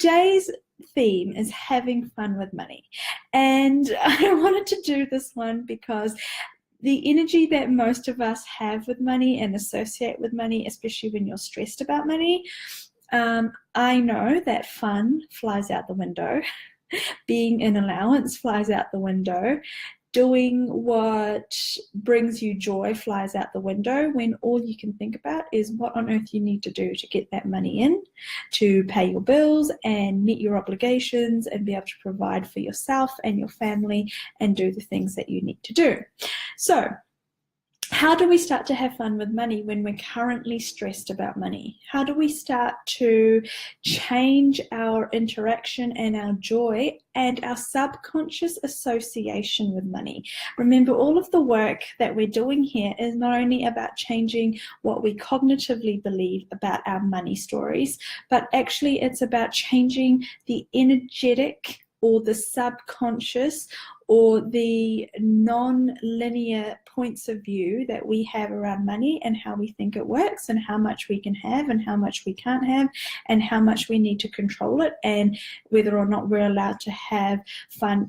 today's theme is having fun with money. And I wanted to do this one because the energy that most of us have with money and associate with money, especially when you're stressed about money, I know that fun flies out the window. Being in allowance flies out the window. Doing what brings you joy flies out the window when all you can think about is what on earth you need to do to get that money in, to pay your bills and meet your obligations and be able to provide for yourself and your family and do the things that you need to do. So, how do we start to have fun with money when we're currently stressed about money? How do we start to change our interaction and our joy and our subconscious association with money? Remember, all of the work that we're doing here is not only about changing what we cognitively believe about our money stories, but actually it's about changing the energetic or the subconscious or the non-linear points of view that we have around money and how we think it works and how much we can have and how much we can't have and how much we need to control it and whether or not we're allowed to have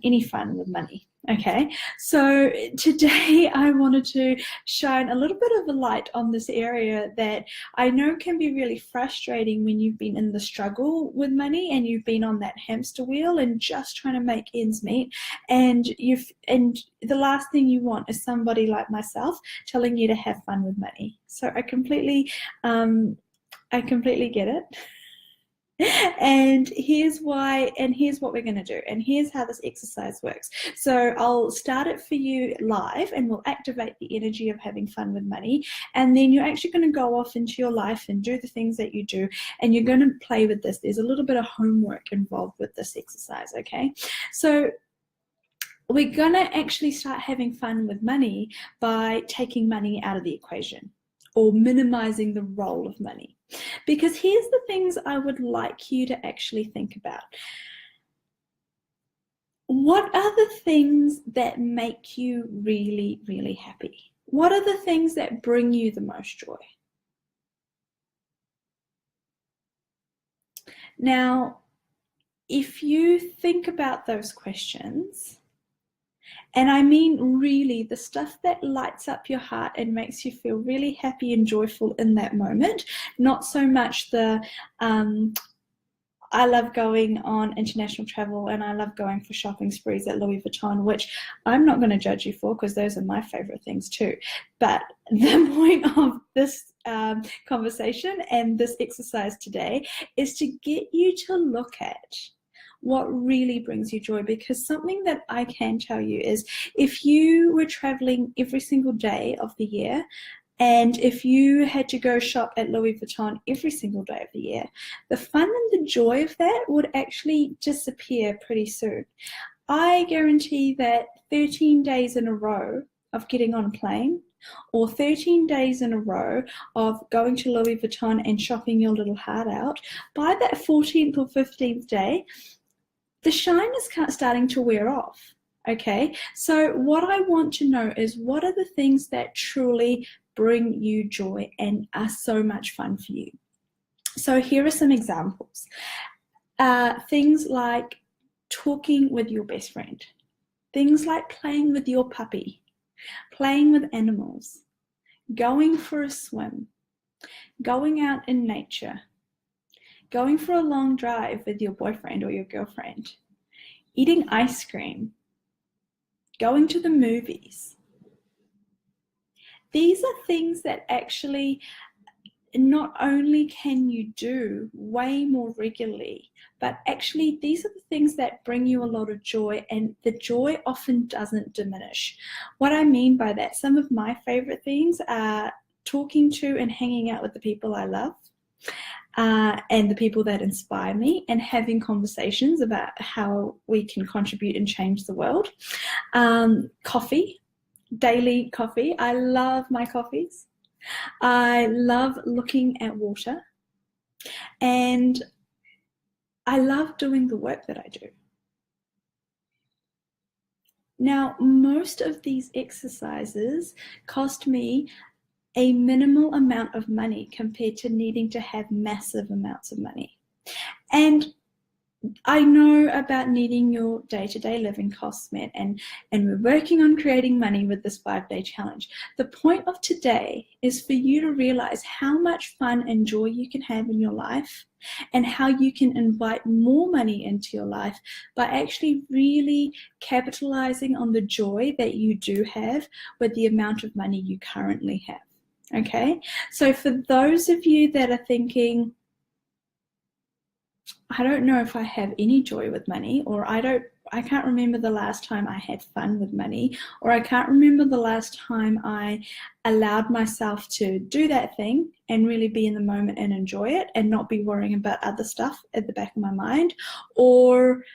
any fun with money. Okay, so today I wanted to shine a little bit of a light on this area that I know can be really frustrating when you've been in the struggle with money and you've been on that hamster wheel and just trying to make ends meet, and the last thing you want is somebody like myself telling you to have fun with money. So I completely get it. And here's why, and here's what we're going to do, and here's how this exercise works. So I'll start it for you live and we'll activate the energy of having fun with money, and then you're actually going to go off into your life and do the things that you do, and you're going to play with this. There's a little bit of homework involved with this exercise, okay? So we're going to actually start having fun with money by taking money out of the equation or minimizing the role of money. Because here's the things I would like you to actually think about. What are the things that make you really, really happy? What are the things that bring you the most joy? Now, if you think about those questions, and I mean really the stuff that lights up your heart and makes you feel really happy and joyful in that moment, not so much the I love going on international travel and I love going for shopping sprees at Louis Vuitton, which I'm not going to judge you for because those are my favorite things too. But the point of this conversation and this exercise today is to get you to look at what really brings you joy, because something that I can tell you is if you were traveling every single day of the year and if you had to go shop at Louis Vuitton every single day of the year, the fun and the joy of that would actually disappear pretty soon. I guarantee that 13 days in a row of getting on a plane or 13 days in a row of going to Louis Vuitton and shopping your little heart out, by that 14th or 15th day, the shine is starting to wear off, okay? So what I want to know is what are the things that truly bring you joy and are so much fun for you? So here are some examples. Things like talking with your best friend. Things like playing with your puppy, playing with animals, going for a swim, going out in nature, going for a long drive with your boyfriend or your girlfriend, eating ice cream, going to the movies. These are things that actually not only can you do way more regularly, but actually these are the things that bring you a lot of joy, and the joy often doesn't diminish. What I mean by that, some of my favorite things are talking to and hanging out with the people I love, and the people that inspire me, and having conversations about how we can contribute and change the world. Coffee, daily coffee. I love my coffees. I love looking at water, and I love doing the work that I do. Now, most of these exercises cost me a minimal amount of money compared to needing to have massive amounts of money. And I know about needing your day-to-day living costs met, and we're working on creating money with this 5-day challenge. The point of today is for you to realize how much fun and joy you can have in your life, and how you can invite more money into your life by actually really capitalizing on the joy that you do have with the amount of money you currently have. Okay, so for those of you that are thinking, I don't know if I have any joy with money, or I can't remember the last time I had fun with money, or I can't remember the last time I allowed myself to do that thing and really be in the moment and enjoy it and not be worrying about other stuff at the back of my mind. Or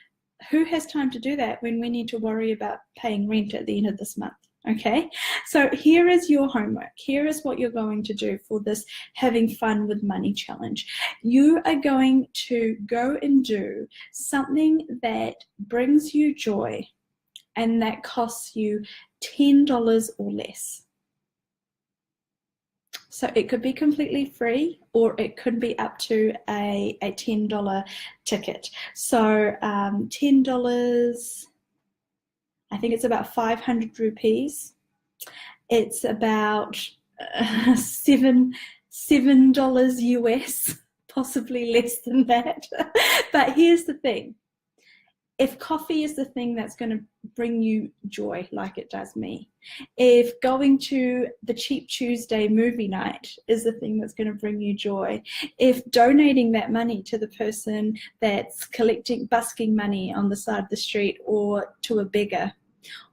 who has time to do that when we need to worry about paying rent at the end of this month? Okay, so here is your homework. Here is what you're going to do for this having fun with money challenge. You are going to go and do something that brings you joy and that costs you $10 or less. So it could be completely free, or it could be up to a $10 ticket. So $10, I think it's about 500 rupees. It's about $7 US, possibly less than that. But here's the thing. If coffee is the thing that's going to bring you joy like it does me, if going to the Cheap Tuesday movie night is the thing that's going to bring you joy, if donating that money to the person that's busking money on the side of the street or to a beggar,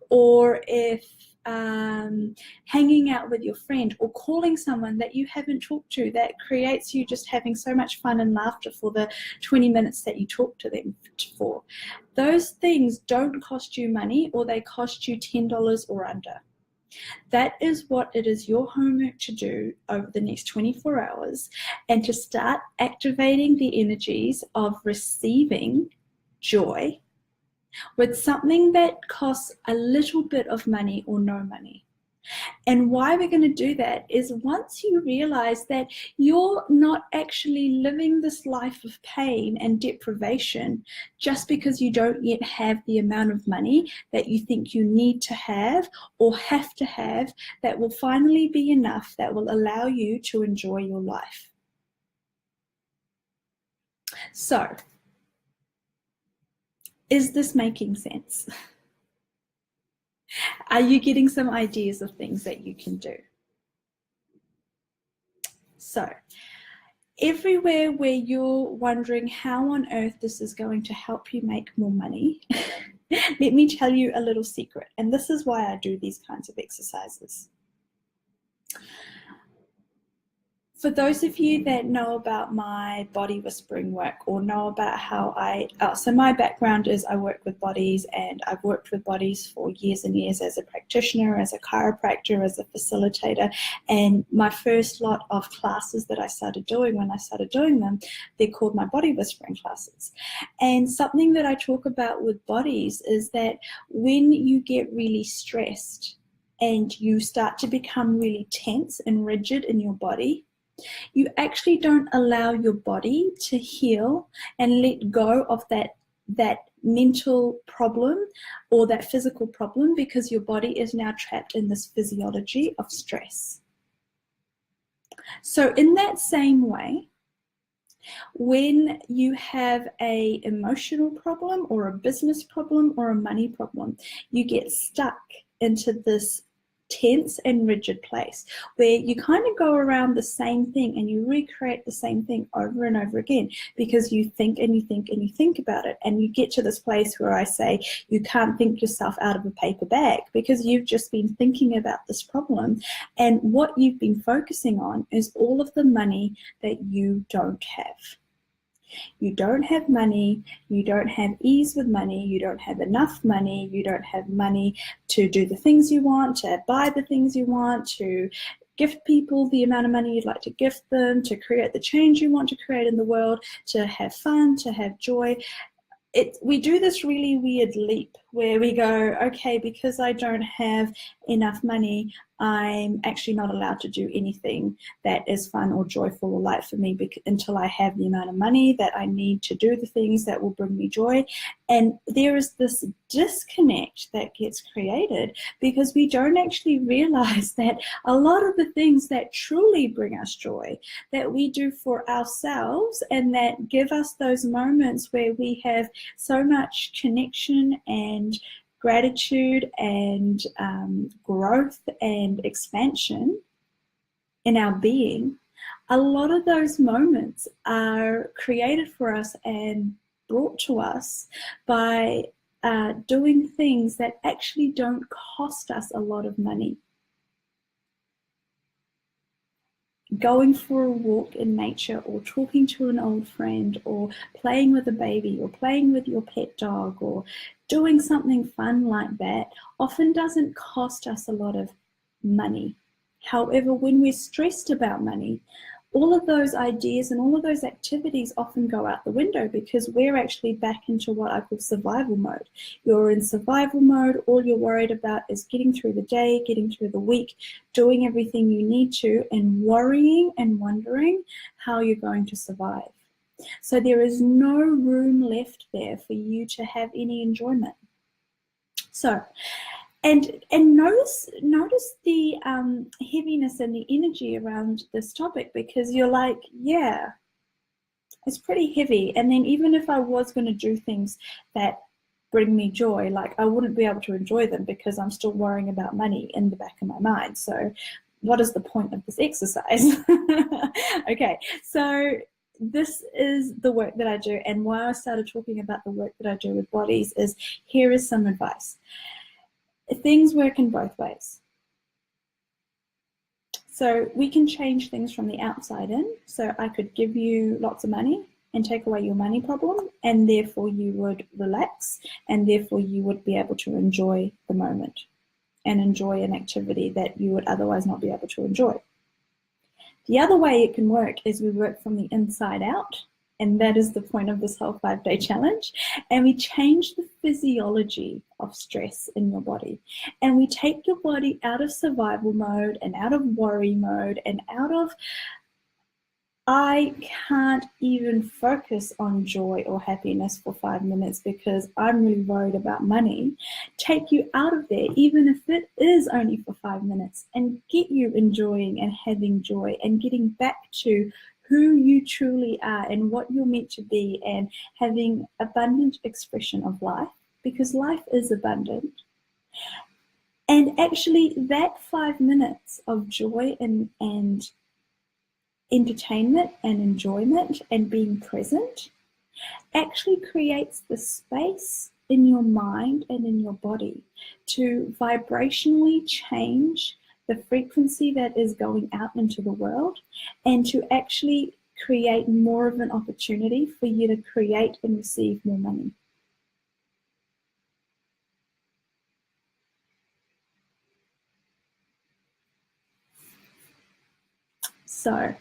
or if hanging out with your friend or calling someone that you haven't talked to, that creates you just having so much fun and laughter for the 20 minutes that you talk to them for. Those things don't cost you money, or they cost you $10 or under. That is what it is your homework to do over the next 24 hours, and to start activating the energies of receiving joy with something that costs a little bit of money or no money. And why we're going to do that is, once you realize that you're not actually living this life of pain and deprivation just because you don't yet have the amount of money that you think you need to have or have to have, that will finally be enough that will allow you to enjoy your life. So, is this making sense? Are you getting some ideas of things that you can do? So, everywhere where you're wondering how on earth this is going to help you make more money, let me tell you a little secret. And this is why I do these kinds of exercises. For those of you that know about my body whispering work, or know about how so my background is I work with bodies, and I've worked with bodies for years and years as a practitioner, as a chiropractor, as a facilitator. And my first lot of classes that I started doing, when I started doing them, they're called my body whispering classes. And something that I talk about with bodies is that when you get really stressed and you start to become really tense and rigid in your body, you actually don't allow your body to heal and let go of that mental problem or that physical problem, because your body is now trapped in this physiology of stress. So in that same way, when you have an emotional problem or a business problem or a money problem, you get stuck into this tense and rigid place where you kind of go around the same thing and you recreate the same thing over and over again, because you think and you think and you think about it, and you get to this place where I say you can't think yourself out of a paper bag, because you've just been thinking about this problem, and what you've been focusing on is all of the money that you don't have. You don't have money, you don't have ease with money, you don't have enough money, you don't have money to do the things you want, to buy the things you want, to gift people the amount of money you'd like to gift them, to create the change you want to create in the world, to have fun, to have joy. We do this really weird leap where we go, okay, because I don't have enough money, I'm actually not allowed to do anything that is fun or joyful or light for me until I have the amount of money that I need to do the things that will bring me joy. And there is this disconnect that gets created because we don't actually realize that a lot of the things that truly bring us joy, that we do for ourselves and that give us those moments where we have so much connection and gratitude and growth and expansion in our being, a lot of those moments are created for us and brought to us by doing things that actually don't cost us a lot of money. Going for a walk in nature, or talking to an old friend, or playing with a baby, or playing with your pet dog, or doing something fun like that often doesn't cost us a lot of money. However, when we're stressed about money, all of those ideas and all of those activities often go out the window because we're actually back into what I call survival mode. You're in survival mode. All you're worried about is getting through the day, getting through the week, doing everything you need to, and worrying and wondering how you're going to survive. So there is no room left there for you to have any enjoyment. So, and notice the heaviness and the energy around this topic, because you're like, yeah, it's pretty heavy. And then even if I was going to do things that bring me joy, like I wouldn't be able to enjoy them because I'm still worrying about money in the back of my mind. So what is the point of this exercise? Okay, so this is the work that I do, and why I started talking about the work that I do with bodies is, here is some advice. Things work in both ways. So we can change things from the outside in. So I could give you lots of money and take away your money problem, and therefore you would relax, and therefore you would be able to enjoy the moment and enjoy an activity that you would otherwise not be able to enjoy. The other way it can work is we work from the inside out, and that is the point of this whole 5-day challenge. And we change the physiology of stress in your body. And we take your body out of survival mode and out of worry mode and out of, I can't even focus on joy or happiness for 5 minutes because I'm really worried about money. Take you out of there, even if it is only for 5 minutes, and get you enjoying and having joy and getting back to who you truly are and what you're meant to be, and having abundant expression of life, because life is abundant. And actually that 5 minutes of joy and entertainment and enjoyment and being present actually creates the space in your mind and in your body to vibrationally change the frequency that is going out into the world, and to actually create more of an opportunity for you to create and receive more money. So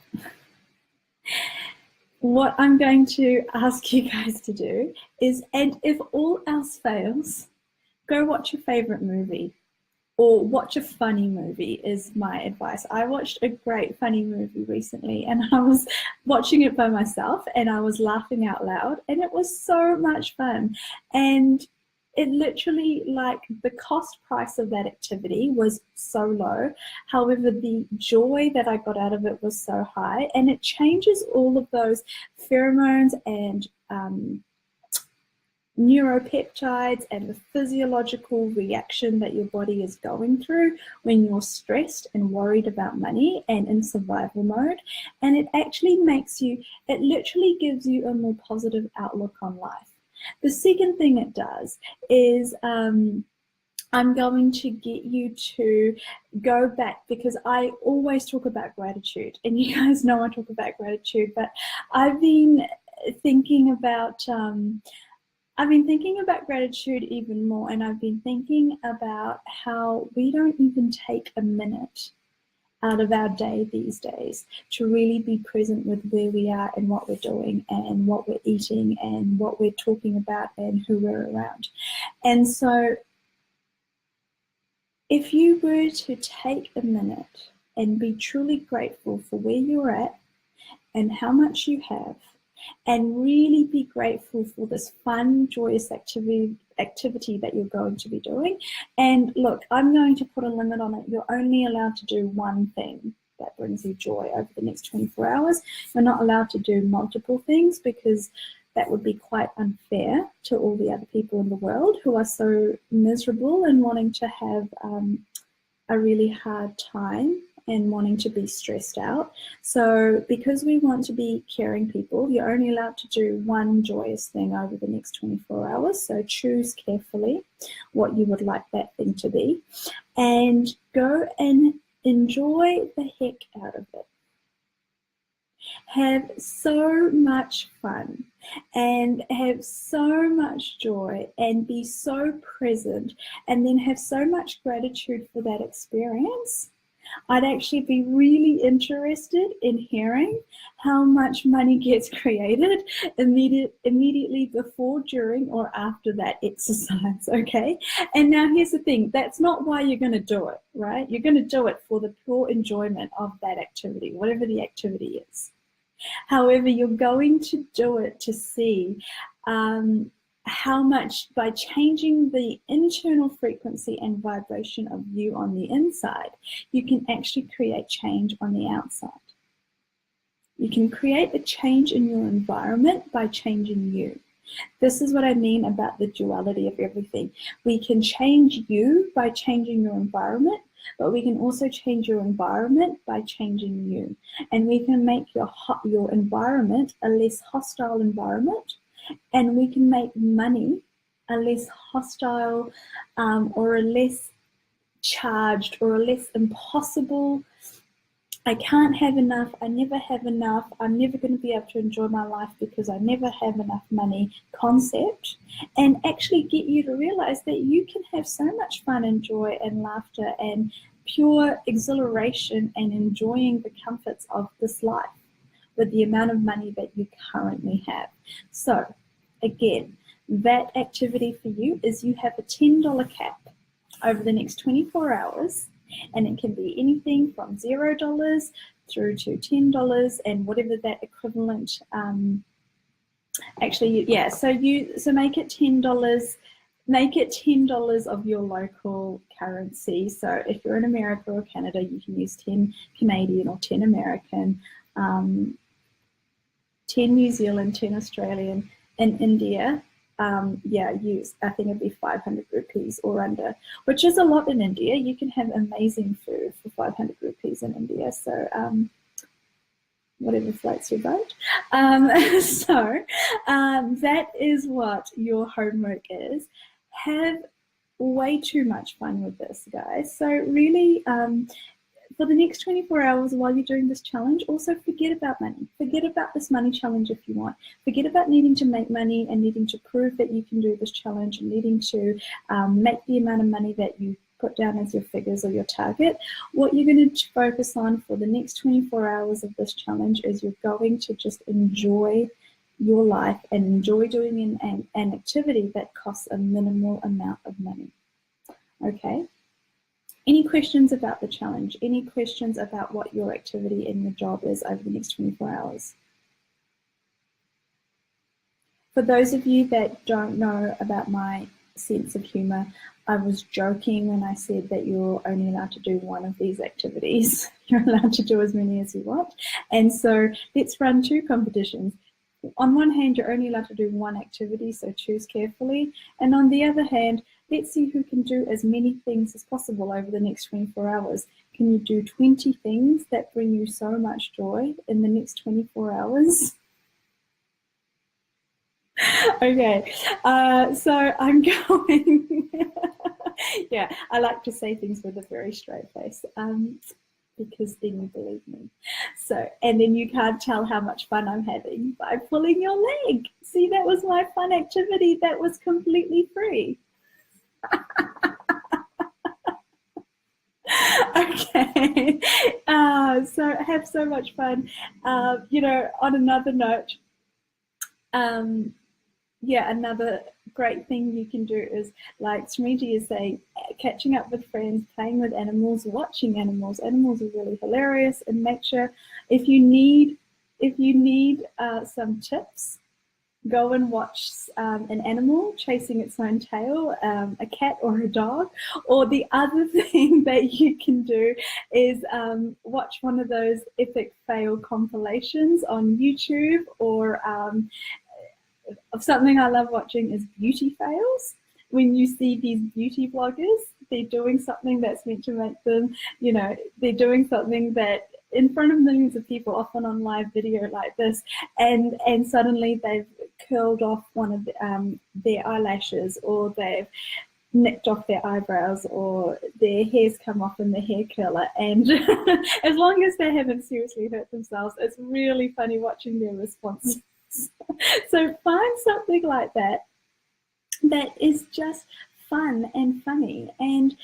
what I'm going to ask you guys to do is, and if all else fails, go watch your favorite movie. Or watch a funny movie is my advice. I watched a great funny movie recently, and I was watching it by myself and I was laughing out loud, and it was so much fun. And it literally, like, the cost price of that activity was so low. However, the joy that I got out of it was so high, and it changes all of those pheromones and neuropeptides and the physiological reaction that your body is going through when you're stressed and worried about money and in survival mode. And it actually makes you, it literally gives you a more positive outlook on life. The second thing it does is I'm going to get you to go back, because I always talk about gratitude, and you guys know I talk about gratitude, but I've been thinking about gratitude even more, and I've been thinking about how we don't even take a minute out of our day these days to really be present with where we are and what we're doing and what we're eating and what we're talking about and who we're around. And so If you were to take a minute and be truly grateful for where you're at and how much you have, and really be grateful for this fun, joyous activity that you're going to be doing. And look, I'm going to put a limit on it. You're only allowed to do one thing that brings you joy over the next 24 hours. You're not allowed to do multiple things, because that would be quite unfair to all the other people in the world who are so miserable and wanting to have a really hard time and wanting to be stressed out. So because we want to be caring people, you're only allowed to do one joyous thing over the next 24 hours. So choose carefully what you would like that thing to be, and go and enjoy the heck out of it. Have so much fun and have so much joy and be so present, and then have so much gratitude for that experience. I'd actually be really interested in hearing how much money gets created immediately before, during, or after that exercise, okay? And now here's the thing, that's not why you're going to do it, right? You're going to do it for the pure enjoyment of that activity, whatever the activity is. However, you're going to do it to see how much, by changing the internal frequency and vibration of you on the inside, you can actually create change on the outside. You can create a change in your environment by changing you. This is what I mean about the duality of everything. We can change you by changing your environment, but we can also change your environment by changing you. And we can make your environment a less hostile environment, and we can make money a less hostile or a less charged or a less impossible. I can't have enough, I never have enough, I'm never going to be able to enjoy my life because I never have enough money concept, and actually get you to realize that you can have so much fun and joy and laughter and pure exhilaration and enjoying the comforts of this life with the amount of money that you currently have. So again, that activity for you is you have a $10 cap over the next 24 hours, and it can be anything from $0 through to $10 and whatever that equivalent actually, yeah, so make it $10. Make it $10 of your local currency. So if you're in America or Canada, you can use 10 Canadian or 10 American, 10 New Zealand, 10 Australian. In India, I think it'd be 500 rupees or under, which is a lot in India. You can have amazing food for 500 rupees in India. So whatever floats your boat. That is what your homework is. Have way too much fun with this, guys. So really, for the next 24 hours while you're doing this challenge, also forget about money. Forget about this money challenge if you want. Forget about needing to make money and needing to prove that you can do this challenge and needing to make the amount of money that you put down as your figures or your target. What you're going to focus on for the next 24 hours of this challenge is you're going to just enjoy your life and enjoy doing an activity that costs a minimal amount of money. Okay? Any questions about the challenge? Any questions about what your activity in your job is over the next 24 hours? For those of you that don't know about my sense of humor, I was joking when I said that you're only allowed to do one of these activities. You're allowed to do as many as you want. And so let's run two competitions. On one hand, you're only allowed to do one activity, so choose carefully. And on the other hand, let's see who can do as many things as possible over the next 24 hours. Can you do 20 things that bring you so much joy in the next 24 hours? Okay, so I'm going, yeah, I like to say things with a very straight face. Because then you believe me. So, and then you can't tell how much fun I'm having by pulling your leg. See, that was my fun activity that was completely free. Okay, so have so much fun. On another note, yeah, another great thing you can do is, like Smriti is saying, catching up with friends, playing with animals, watching animals. Animals are really hilarious in nature. If you need, some tips, go and watch an animal chasing its own tail, a cat or a dog. Or the other thing that you can do is watch one of those epic fail compilations on YouTube, or something I love watching is beauty fails. When you see these beauty bloggers, they're doing something that's meant to make them, they're doing something that in front of millions of people, often on live video like this, and suddenly they've curled off one of their eyelashes, or they've nicked off their eyebrows, or their hair's come off in the hair curler, and as long as they haven't seriously hurt themselves, it's really funny watching their responses. So find something like that is just fun and funny, and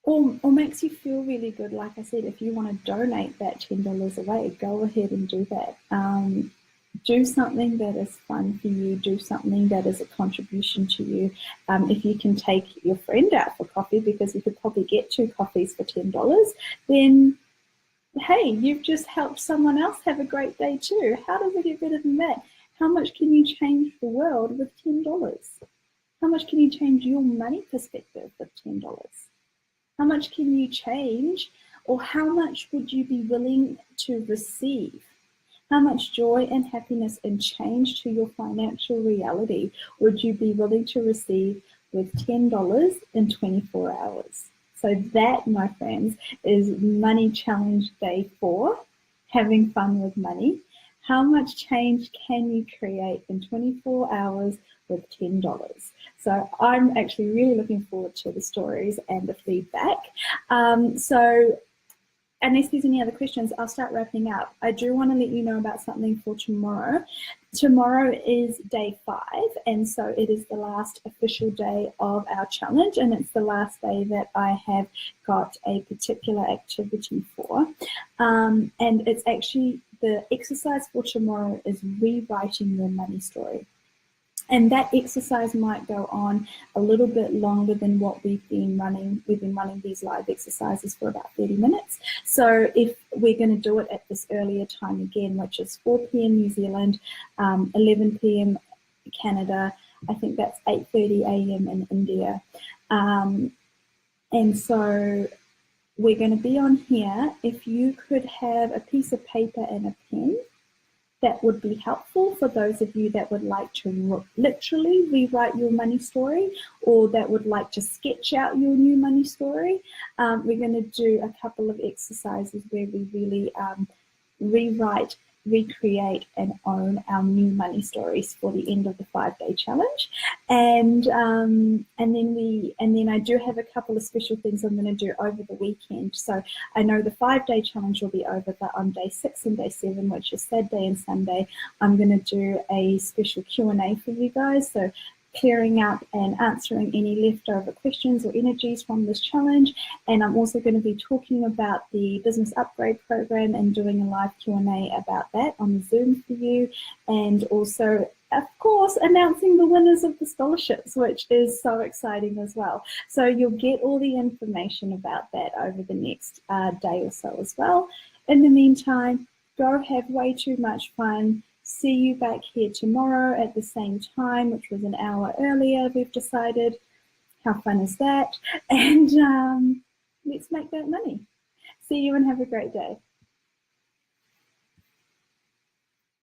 or makes you feel really good. Like I said, if you want to donate that $10 away, go ahead and do that. Do something that is fun for you. Do something that is a contribution to you. If you can take your friend out for coffee, because you could probably get 2 coffees for $10, then hey, you've just helped someone else have a great day too. How does it get better than that? How much can you change the world with $10? How much can you change your money perspective with $10? How much can you change, or how much would you be willing to receive? How much joy and happiness and change to your financial reality would you be willing to receive with $10 in 24 hours? So that, my friends, is Money Challenge Day 4, having fun with money. How much change can you create in 24 hours with $10? So I'm actually really looking forward to the stories and the feedback. So unless there's any other questions, I'll start wrapping up. I do want to let you know about something for tomorrow. Tomorrow is day 5, and so it is the last official day of our challenge, and it's the last day that I have got a particular activity for. And it's actually, the exercise for tomorrow is rewriting your money story. And that exercise might go on a little bit longer than what we've been running. We've been running these live exercises for about 30 minutes. So if we're going to do it at this earlier time again, which is 4 p.m. New Zealand, 11 p.m. Canada, I think that's 8:30 a.m. in India. And so we're going to be on here. If you could have a piece of paper and a pen, that would be helpful for those of you that would like to literally rewrite your money story, or that would like to sketch out your new money story. We're going to do a couple of exercises where we really rewrite, recreate, and own our new money stories for the end of the 5-day challenge. And then I do have a couple of special things I'm going to do over the weekend. So I know the 5-day challenge will be over, but on day 6 and day 7, which is Saturday and Sunday, I'm going to do a special Q&A for you guys. So clearing up and answering any leftover questions or energies from this challenge. And I'm also going to be talking about the business upgrade program and doing a live Q&A about that on Zoom for you. And also, of course, announcing the winners of the scholarships, which is so exciting as well. So you'll get all the information about that over the next day or so as well. In the meantime, go have way too much fun. See you back here tomorrow at the same time, which was an hour earlier, we've decided. How fun is that? And let's make that money. See you and have a great day.